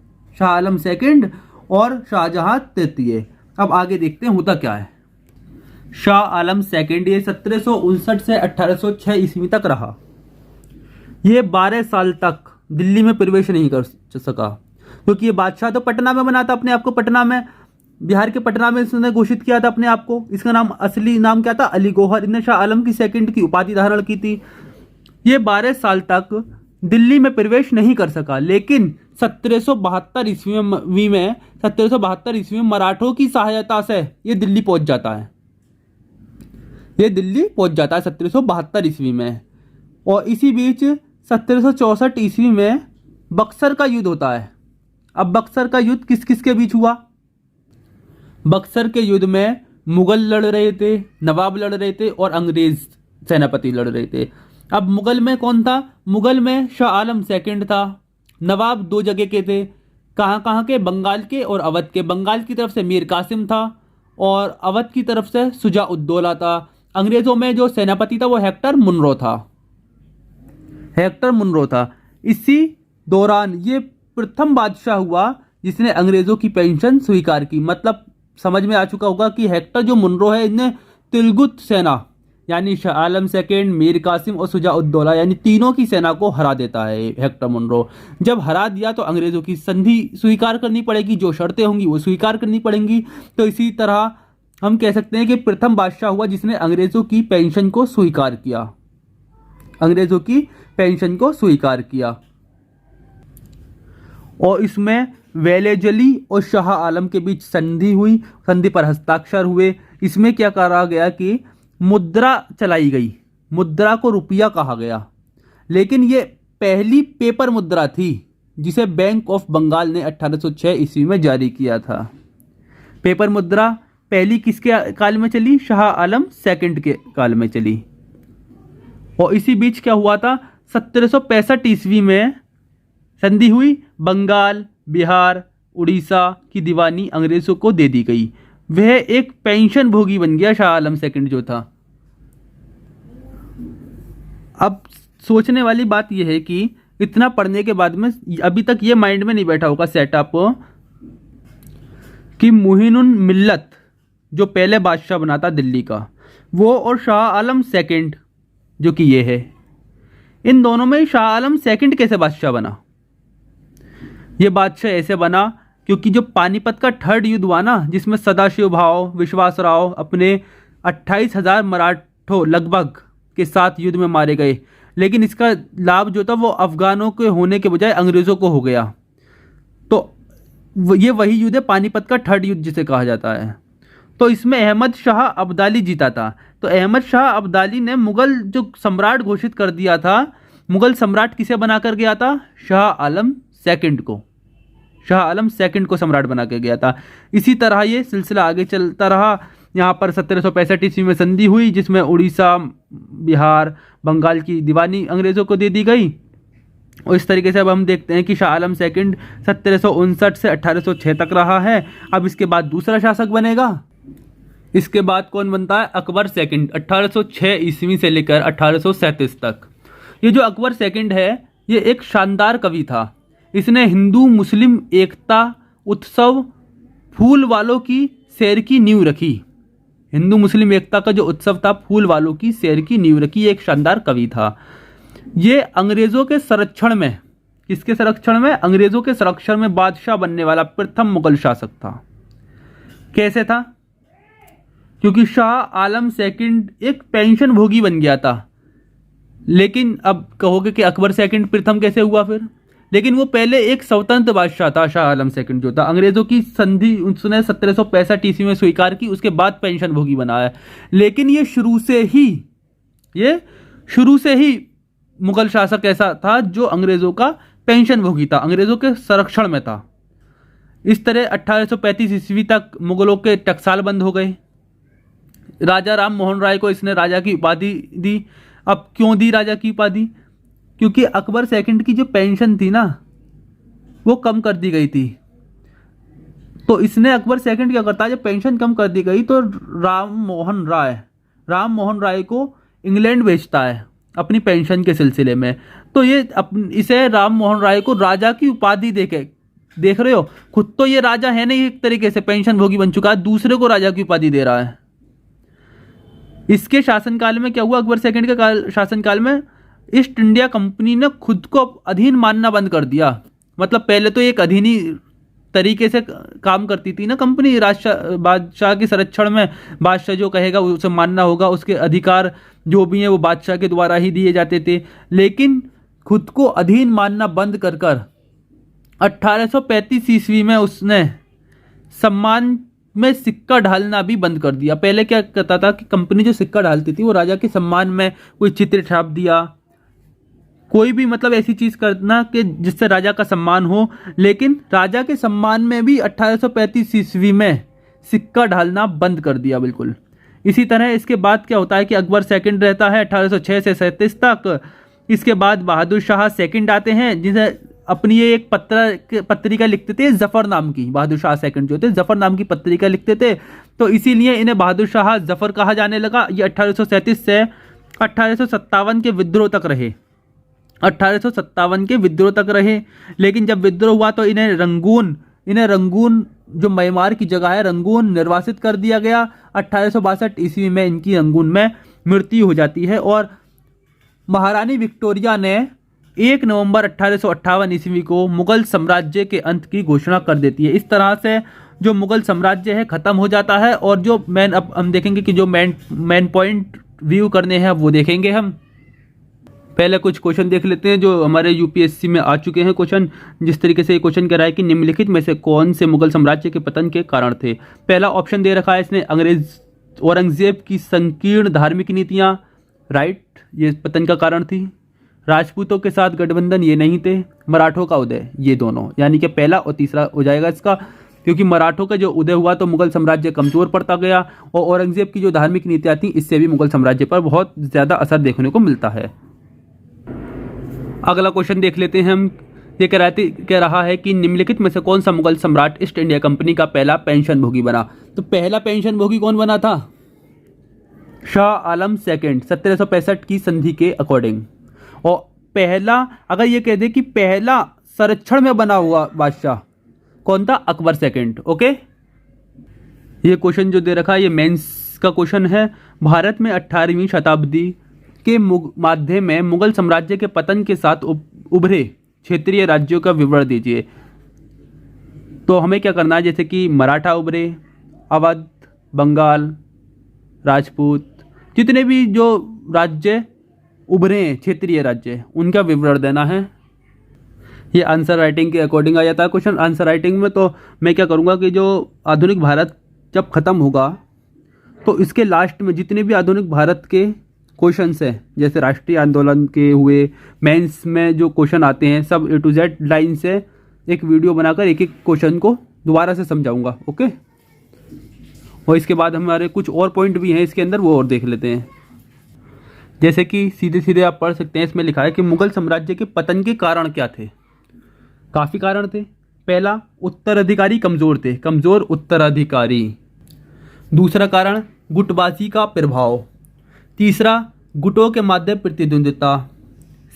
और शाहजहां तृतीय। अब आगे देखते हैं होता क्या है। शाह आलम सेकंड ये 1759 से 1806 ईस्वी तक रहा। ये 12 साल तक दिल्ली में प्रवेश नहीं कर सका, क्योंकि ये बादशाह तो पटना में बना था अपने आप को, पटना में, बिहार के पटना में इसने घोषित किया था अपने आप को। इसका नाम, असली नाम क्या था? अली गौहर। इन्हें शाह आलम की सेकंड की उपाधि धारण की थी। ये 12 साल तक दिल्ली में प्रवेश नहीं कर सका, लेकिन 1772 ईस्वी में मराठों की सहायता से ये दिल्ली पहुंच जाता है। 1772 ईस्वी में। और इसी बीच 1764 ईस्वी में बक्सर का युद्ध होता है। अब बक्सर का युद्ध किस किस के बीच हुआ? बक्सर के युद्ध में मुगल लड़ रहे थे, नवाब लड़ रहे थे और अंग्रेज सेनापति लड़ रहे थे। अब मुगल में कौन था? मुगल में शाह आलम सेकंड था। नवाब 2 जगह के थे, कहाँ के? बंगाल के और अवध के। बंगाल की तरफ से मीर कासिम था और अवध की तरफ से शुजा उद्दौला था। अंग्रेजों में जो सेनापति था वो हेक्टर मुनरो था। इसी दौरान ये प्रथम बादशाह हुआ जिसने अंग्रेजों की पेंशन स्वीकार की। मतलब समझ में आ चुका होगा कि हेक्टर जो मुनरो है, इन्हें तिलगुत सेना यानी शाह आलम सेकंड, मीर कासिम और शुजा उद्दौला यानी तीनों की सेना को हरा देता है हेक्टर मुनरो। जब हरा दिया तो अंग्रेजों की संधि स्वीकार करनी पड़ेगी, जो शर्तें होंगी वो स्वीकार करनी पड़ेंगी। तो इसी तरह हम कह सकते हैं कि प्रथम बादशाह हुआ जिसने अंग्रेजों की पेंशन को स्वीकार किया। और इसमें वेलेजली और शाह आलम के बीच संधि हुई, संधि पर हस्ताक्षर हुए। इसमें क्या करा गया कि मुद्रा चलाई गई, मुद्रा को रुपया कहा गया, लेकिन ये पहली पेपर मुद्रा थी जिसे बैंक ऑफ बंगाल ने 1806 ईस्वी में जारी किया था। पेपर मुद्रा पहली किसके काल में चली? शाह आलम सेकंड के काल में चली। और इसी बीच क्या हुआ था? 1765 ईस्वी में संधि हुई, बंगाल, बिहार, उड़ीसा की दीवानी अंग्रेजों को दे दी गई। वह एक पेंशन भोगी बन गया शाह आलम सेकंड जो था। अब सोचने वाली बात यह है कि इतना पढ़ने के बाद में अभी तक ये माइंड में नहीं बैठा होगा सेटअप कि मुहिनुल मिल्लत जो पहले बादशाह बना था दिल्ली का, वो और शाह आलम सेकंड जो कि ये है, इन दोनों में शाह आलम सेकंड कैसे बादशाह बना? ये बादशाह ऐसे बना क्योंकि जो पानीपत का थर्ड युद्ध हुआ ना, जिसमें सदाशिव भाव, विश्वास राव अपने 28,000 मराठों लगभग के साथ युद्ध में मारे गए, लेकिन इसका लाभ जो था वो अफगानों के होने के बजाय अंग्रेज़ों को हो गया। तो ये वही युद्ध है पानीपत का थर्ड युद्ध जिसे कहा जाता है। तो इसमें अहमद शाह अब्दाली जीता था। तो अहमद शाह अब्दाली ने मुगल जो सम्राट घोषित कर दिया था। मुगल सम्राट किसे बनाकर गया था? शाह आलम सेकंड को। शाह आलम सेकंड को सम्राट बना के गया था। इसी तरह ये सिलसिला आगे चलता रहा। यहाँ पर 1765 ईस्वी में संधि हुई, जिसमें उड़ीसा, बिहार, बंगाल की दीवानी अंग्रेज़ों को दे दी गई। और इस तरीके से अब हम देखते हैं कि शाह आलम सेकंड 1759 से 1806 तक रहा है। अब इसके बाद दूसरा शासक बनेगा। इसके बाद कौन बनता है? अकबर सेकंड, 1806 ईस्वी से लेकर 1837 तक। ये जो अकबर सेकंड है, ये एक शानदार कवि था। इसने हिंदू मुस्लिम एकता उत्सव फूल वालों की सैर की नींव रखी। हिंदू मुस्लिम एकता का जो उत्सव था, फूल वालों की सैर की नींव रखी। ये एक शानदार कवि था। ये अंग्रेज़ों के संरक्षण में, किसके संरक्षण में? अंग्रेज़ों के संरक्षण में बादशाह बनने वाला प्रथम मुगल शासक था। कैसे था? क्योंकि शाह आलम सेकंड एक पेंशन भोगी बन गया था। लेकिन अब कहोगे कि अकबर सेकंड प्रथम कैसे हुआ फिर? लेकिन वो पहले एक स्वतंत्र बादशाह था। शाह आलम सेकंड जो था, अंग्रेज़ों की संधि उसने 1765 ईस्वी में स्वीकार की, उसके बाद पेंशन भोगी बना है। लेकिन ये शुरू से ही मुगल शासक ऐसा था जो अंग्रेज़ों का पेंशन भोगी था, अंग्रेज़ों के संरक्षण में था। इस तरह 1835 ईस्वी तक मुगलों के टकसाल बंद हो गए। राजा राम मोहन राय को इसने राजा की उपाधि दी। अब क्यों दी राजा की उपाधि? क्योंकि अकबर सेकंड की जो पेंशन थी ना, वो कम कर दी गई थी। तो इसने अकबर सेकंड क्या करता है, जब पेंशन कम कर दी गई तो राम मोहन राय को इंग्लैंड भेजता है अपनी पेंशन के सिलसिले में। तो ये इसे राम मोहन राय को राजा की उपाधि देके, देख रहे हो, खुद तो ये राजा है नहीं, एक तरीके से पेंशन भोगी बन चुका है, दूसरे को राजा की उपाधि दे रहा है। इसके शासनकाल में क्या हुआ? अकबर सेकंड के शासनकाल में ईस्ट इंडिया कंपनी ने खुद को अधीन मानना बंद कर दिया। मतलब पहले तो एक अधीनी तरीके से काम करती थी ना कंपनी, बादशाह के संरक्षण में। बादशाह जो कहेगा उसे मानना होगा, उसके अधिकार जो भी हैं वो बादशाह के द्वारा ही दिए जाते थे। लेकिन खुद को अधीन मानना बंद कर 1835 ईस्वी में उसने सम्मान में सिक्का ढालना भी बंद कर दिया। पहले क्या करता था कि कंपनी जो सिक्का ढालती थी वो राजा के सम्मान में कोई चित्र छाप दिया, कोई भी मतलब ऐसी चीज़ करना कि जिससे राजा का सम्मान हो। लेकिन राजा के सम्मान में भी 1835 ईस्वी में सिक्का ढालना बंद कर दिया बिल्कुल। इसी तरह इसके बाद क्या होता है कि अकबर सेकंड रहता है 1806 से 37 तक। इसके बाद बहादुर शाह सेकंड आते हैं, जिसे अपनी ये एक पत्रिका लिखते थे जफ़र नाम की। बहादुर शाह सेकंड जो थे जफ़र नाम की पत्रिका लिखते थे, तो इसीलिए इन्हें बहादुर शाह जफ़र कहा जाने लगा। ये 1837 से 1857 के विद्रोह तक रहे। 1857 के विद्रोह तक रहे। लेकिन जब विद्रोह हुआ तो इन्हें रंगून जो म्यांमार की जगह है, रंगून निर्वासित कर दिया गया। 1862 ईस्वी में इनकी रंगून में मृत्यु हो जाती है। और महारानी विक्टोरिया ने 1 नवंबर 1858 ईस्वी को मुगल साम्राज्य के अंत की घोषणा कर देती है। इस तरह से जो मुगल साम्राज्य है ख़त्म हो जाता है। और जो अब हम देखेंगे कि जो मेन पॉइंट व्यू करने हैं वो देखेंगे हम। पहले कुछ क्वेश्चन देख लेते हैं जो हमारे यूपीएससी में आ चुके हैं क्वेश्चन। जिस तरीके से ये क्वेश्चन कह रहा है कि निम्नलिखित में से कौन से मुगल साम्राज्य के पतन के कारण थे। पहला ऑप्शन दे रखा है इसने, औरंगजेब की संकीर्ण धार्मिक नीतियाँ, राइट, ये पतन का कारण थी। राजपूतों के साथ गठबंधन, ये नहीं थे। मराठों का उदय, ये दोनों, यानी कि पहला और तीसरा हो जाएगा इसका। क्योंकि मराठों का जो उदय हुआ तो मुगल साम्राज्य कमजोर पड़ता गया, और औरंगजेब की जो धार्मिक नीतियाँ थी इससे भी मुगल साम्राज्य पर बहुत ज़्यादा असर देखने को मिलता है। अगला क्वेश्चन देख लेते हैं हम। ये कह रहा है कि निम्नलिखित में से कौन सा मुगल सम्राट ईस्ट इंडिया कंपनी का पहला पेंशन भोगी बना। तो पहला पेंशन भोगी कौन बना था? शाह आलम सेकंड, 1765 की संधि के अकॉर्डिंग। और पहला, अगर ये कह दे कि पहला संरक्षण में बना हुआ बादशाह कौन था? अकबर सेकंड। ओके, ये क्वेश्चन जो दे रखा है ये मेंस का क्वेश्चन है। भारत में 18वीं शताब्दी के माध्यम में मुगल साम्राज्य के पतन के साथ उभरे क्षेत्रीय राज्यों का विवरण दीजिए। तो हमें क्या करना है, जैसे कि मराठा उभरे, अवध, बंगाल, राजपूत, जितने भी जो राज्य उभरे हैं क्षेत्रीय राज्य, उनका विवरण देना है। ये आंसर राइटिंग के अकॉर्डिंग आ जाता है क्वेश्चन। आंसर राइटिंग में तो मैं क्या करूँगा कि जो आधुनिक भारत जब ख़त्म होगा तो इसके लास्ट में जितने भी आधुनिक भारत के क्वेश्चंस हैं, जैसे राष्ट्रीय आंदोलन के हुए, मेंस में जो क्वेश्चन आते हैं, सब A to Z लाइन से एक वीडियो बनाकर एक एक क्वेश्चन को दोबारा से समझाऊंगा। ओके, और इसके बाद हमारे कुछ और पॉइंट भी हैं इसके अंदर, वो और देख लेते हैं। जैसे कि सीधे सीधे आप पढ़ सकते हैं, इसमें लिखा है कि मुगल साम्राज्य के पतन के कारण क्या थे। काफ़ी कारण थे। पहला, उत्तराधिकारी कमज़ोर थे, कमज़ोर उत्तराधिकारी। दूसरा कारण, गुटबाजी का प्रभाव। तीसरा, गुटों के माध्यम प्रतिद्वंदिता,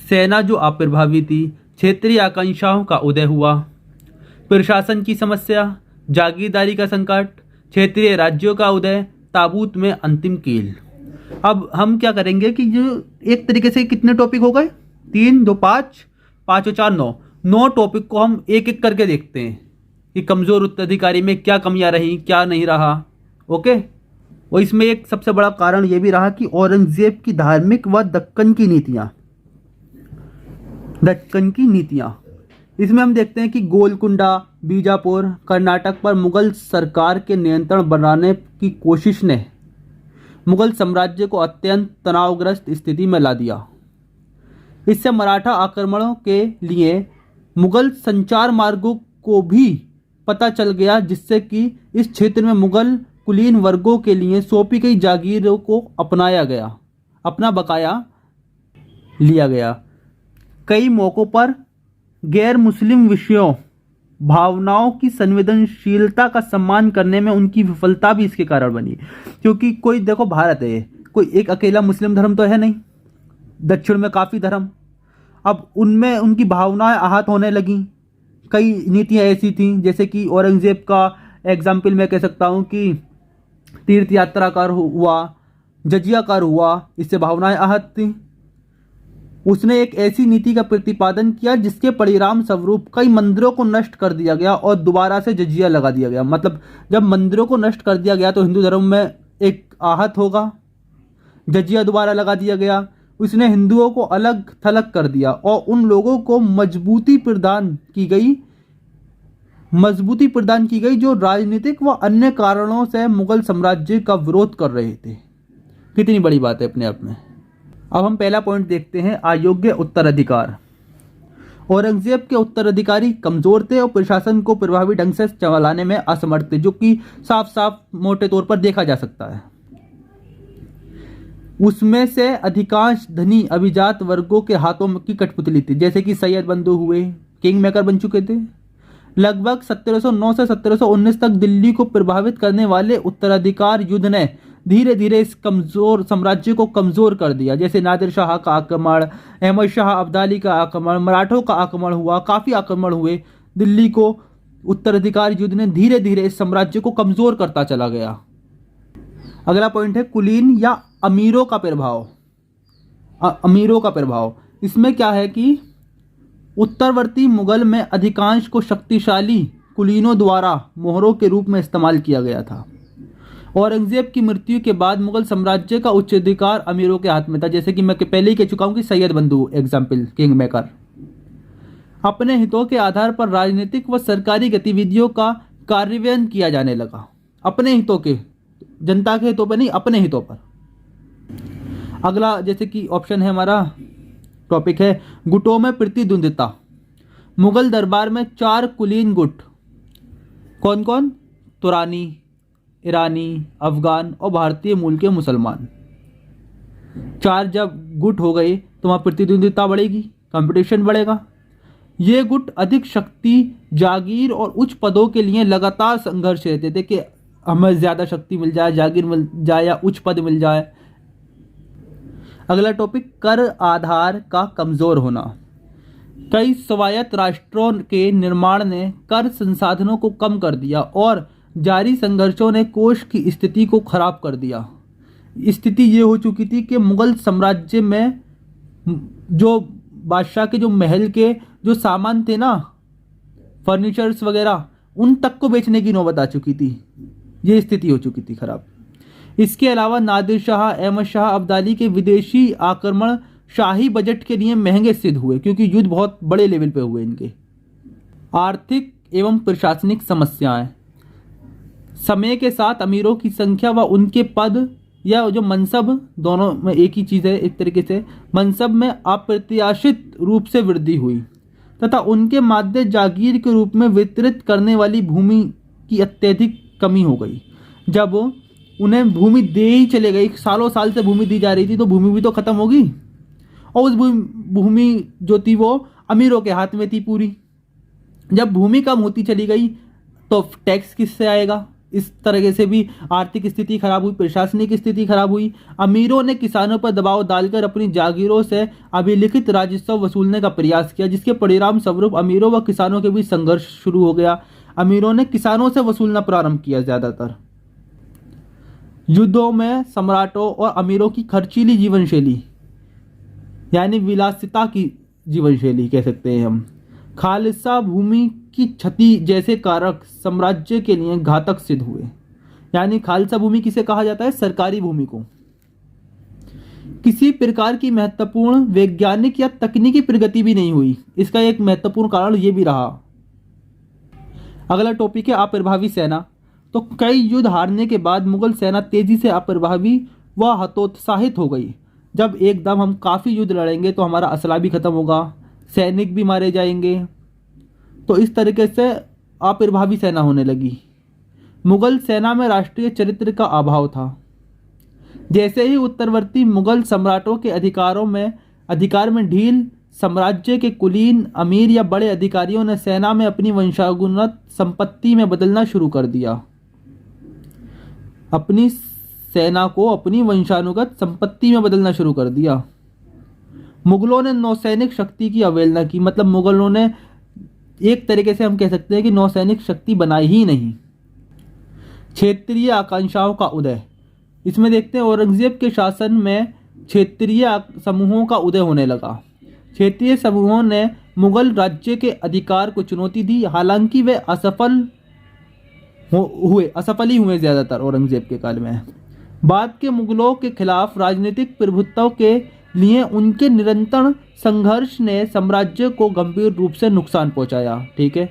सेना जो अप्रभावी थी, क्षेत्रीय आकांक्षाओं का उदय हुआ, प्रशासन की समस्या, जागीरदारी का संकट, क्षेत्रीय राज्यों का उदय, ताबूत में अंतिम कील। अब हम क्या करेंगे कि जो एक तरीके से कितने टॉपिक हो गए, 3, 2, 5, 5 और 4, 9 टॉपिक को हम एक एक करके देखते हैं कि कमज़ोर उत्तराधिकारी में क्या कमियां रही, क्या नहीं रहा। ओके, और इसमें एक सबसे बड़ा कारण ये भी रहा कि औरंगजेब की धार्मिक व दक्कन की नीतियाँ। इसमें हम देखते हैं कि गोलकुंडा, बीजापुर, कर्नाटक पर मुगल सरकार के नियंत्रण बनाने की कोशिश ने मुगल साम्राज्य को अत्यंत तनावग्रस्त स्थिति में ला दिया। इससे मराठा आक्रमणों के लिए मुगल संचार मार्गों को भी पता चल गया, जिससे कि इस क्षेत्र में मुगल कुलीन वर्गों के लिए सौंपी गई जागीरों को अपना बकाया लिया गया। कई मौक़ों पर गैर मुस्लिम विषयों, भावनाओं की संवेदनशीलता का सम्मान करने में उनकी विफलता भी इसके कारण बनी। क्योंकि कोई देखो, भारत है, कोई एक अकेला मुस्लिम धर्म तो है नहीं, दक्षिण में काफ़ी धर्म। अब उनमें उनकी भावनाएं आहत होने लगीं। कई नीतियाँ ऐसी थीं, जैसे कि औरंगज़ेब का एग्जाम्पल मैं कह सकता हूँ कि तीर्थ यात्राकार हुआ, जजियाकार हुआ, इससे भावनाएं आहत थीं। उसने एक ऐसी नीति का प्रतिपादन किया जिसके परिणाम स्वरूप कई मंदिरों को नष्ट कर दिया गया और दोबारा से जजिया लगा दिया गया। मतलब जब मंदिरों को नष्ट कर दिया गया तो हिंदू धर्म में एक आहत होगा, जजिया दोबारा लगा दिया गया। उसने हिंदुओं को अलग थलग कर दिया और उन लोगों को मजबूती प्रदान की गई जो राजनीतिक व अन्य कारणों से मुगल साम्राज्य का विरोध कर रहे थे। कितनी बड़ी बात है अपने आप में। अब हम पहला पॉइंट देखते हैं, अयोग्य उत्तराधिकार। औरंगजेब के उत्तराधिकारी कमजोर थे और प्रशासन को प्रभावी ढंग से चलाने में असमर्थ थे, जो कि साफ साफ मोटे तौर पर देखा जा सकता है। उसमें से अधिकांश धनी अभिजात वर्गों के हाथों की कठपुतली थी, जैसे कि सैयद बंधु हुए, किंग मेकर बन चुके थे। लगभग 1709 से 1719 तक दिल्ली को प्रभावित करने वाले उत्तराधिकार युद्ध ने धीरे धीरे इस कमजोर साम्राज्य को कमजोर कर दिया। जैसे नादिर शाह का आक्रमण, अहमद शाह अब्दाली का आक्रमण, मराठों का आक्रमण हुआ, काफ़ी आक्रमण हुए। दिल्ली को उत्तराधिकार युद्ध ने धीरे धीरे इस साम्राज्य को कमजोर करता चला गया। अगला पॉइंट है कुलीन या अमीरों का प्रभाव। अमीरों का प्रभाव, इसमें क्या है कि उत्तरवर्ती मुगल में अधिकांश को शक्तिशाली कुलीनों द्वारा मोहरों के रूप में इस्तेमाल किया गया था। औरंगजेब की मृत्यु के बाद मुगल साम्राज्य का उच्चाधिकार अमीरों के हाथ में था, जैसे कि मैं पहले ही कह चुका हूं कि सैयद बंधु एग्जाम्पल, किंग मेकर। अपने हितों के आधार पर राजनीतिक व सरकारी गतिविधियों का कार्यान्वयन किया जाने लगा। अपने हितों के, जनता के हितों पर नहीं, अपने हितों पर। अगला जैसे कि ऑप्शन है हमारा टॉपिक है गुटों में प्रतिद्वंदिता। मुगल दरबार में 4 कुलीन गुट, कौन कौन? तुरानी, ईरानी, अफगान और भारतीय मूल के मुसलमान। 4 जब गुट हो गए तो वहाँ प्रतिद्वंदिता बढ़ेगी, कंपटीशन बढ़ेगा। ये गुट अधिक शक्ति, जागीर और उच्च पदों के लिए लगातार संघर्ष रहते थे कि हमें ज़्यादा शक्ति मिल जाए, जागीर मिल जाए या उच्च पद मिल जाए। अगला टॉपिक कर आधार का कमज़ोर होना। कई स्वायत्त राष्ट्रों के निर्माण ने कर संसाधनों को कम कर दिया और जारी संघर्षों ने कोष की स्थिति को खराब कर दिया। स्थिति ये हो चुकी थी कि मुगल साम्राज्य में जो बादशाह के जो महल के जो सामान थे ना, फर्नीचर्स वगैरह, उन तक को बेचने की नौबत आ चुकी थी। ये स्थिति हो चुकी थी खराब। इसके अलावा नादिर शाह, अहमद शाह अब्दाली के विदेशी आक्रमण शाही बजट के लिए महंगे सिद्ध हुए, क्योंकि युद्ध बहुत बड़े लेवल पे हुए इनके। आर्थिक एवं प्रशासनिक समस्याएं। समय के साथ अमीरों की संख्या व उनके पद या जो मनसब, दोनों में एक ही चीज़ है एक तरीके से, मनसब में अप्रत्याशित रूप से वृद्धि हुई तथा उनके माध्य जागीर के रूप में वितरित करने वाली भूमि की अत्यधिक कमी हो गई। जब उन्हें भूमि दे ही चले गई, सालों साल से भूमि दी जा रही थी, तो भूमि भी तो ख़त्म होगी, और उस भूमि जो थी वो अमीरों के हाथ में थी पूरी। जब भूमि कम होती चली गई तो टैक्स किससे आएगा? इस तरह से भी आर्थिक स्थिति खराब हुई, प्रशासनिक स्थिति खराब हुई। अमीरों ने किसानों पर दबाव डालकर अपनी जागीरों से अभिलिखित राजस्व वसूलने का प्रयास किया, जिसके परिणाम स्वरूप अमीरों व किसानों के बीच संघर्ष शुरू हो गया। अमीरों ने किसानों से वसूलना प्रारंभ किया। ज़्यादातर युद्धों में सम्राटों और अमीरों की खर्चीली जीवन शैली, यानी विलासिता की जीवन शैली कह सकते हैं हम, खालिसा भूमि की क्षति जैसे कारक साम्राज्य के लिए घातक सिद्ध हुए। यानी खालसा भूमि किसे कहा जाता है? सरकारी भूमि को। किसी प्रकार की महत्वपूर्ण वैज्ञानिक या तकनीकी प्रगति भी नहीं हुई। इसका एक महत्वपूर्ण कारण ये भी रहा। अगला टॉपिक है अप्रभावी सेना। तो कई युद्ध हारने के बाद मुगल सेना तेजी से अप्रभावी व हतोत्साहित हो गई। जब एकदम हम काफ़ी युद्ध लड़ेंगे तो हमारा असला भी खत्म होगा, सैनिक भी मारे जाएंगे, तो इस तरीके से अप्रभावी सेना होने लगी। मुगल सेना में राष्ट्रीय चरित्र का अभाव था। जैसे ही उत्तरवर्ती मुगल सम्राटों के अधिकार में ढील, साम्राज्य के कुलीन, अमीर या बड़े अधिकारियों ने सेना में अपनी वंशानुगत संपत्ति में बदलना शुरू कर दिया। अपनी सेना को अपनी वंशानुगत संपत्ति में बदलना शुरू कर दिया। मुगलों ने नौसैनिक शक्ति की अवहेलना की। मतलब मुगलों ने एक तरीके से हम कह सकते हैं कि नौसैनिक शक्ति बनाई ही नहीं। क्षेत्रीय आकांक्षाओं का उदय। इसमें देखते हैं औरंगजेब के शासन में क्षेत्रीय समूहों का उदय होने लगा। क्षेत्रीय समूहों ने मुगल राज्य के अधिकार को चुनौती दी, हालांकि वे असफल ही हुए ज़्यादातर औरंगजेब के काल में। बाद के मुगलों के खिलाफ राजनीतिक प्रभुत्व के लिए उनके निरंतर संघर्ष ने साम्राज्य को गंभीर रूप से नुकसान पहुंचाया। ठीक है,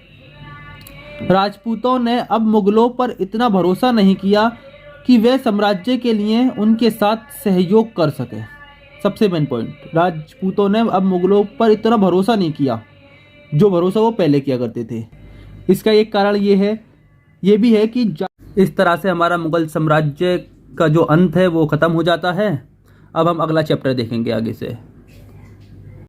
राजपूतों ने अब मुगलों पर इतना भरोसा नहीं किया कि वे साम्राज्य के लिए उनके साथ सहयोग कर सके। सबसे मेन पॉइंट, राजपूतों ने अब मुगलों पर इतना भरोसा नहीं किया जो भरोसा वो पहले किया करते थे। इसका एक कारण ये भी है कि इस तरह से हमारा मुगल साम्राज्य का जो अंत है वो ख़त्म हो जाता है। अब हम अगला चैप्टर देखेंगे आगे से।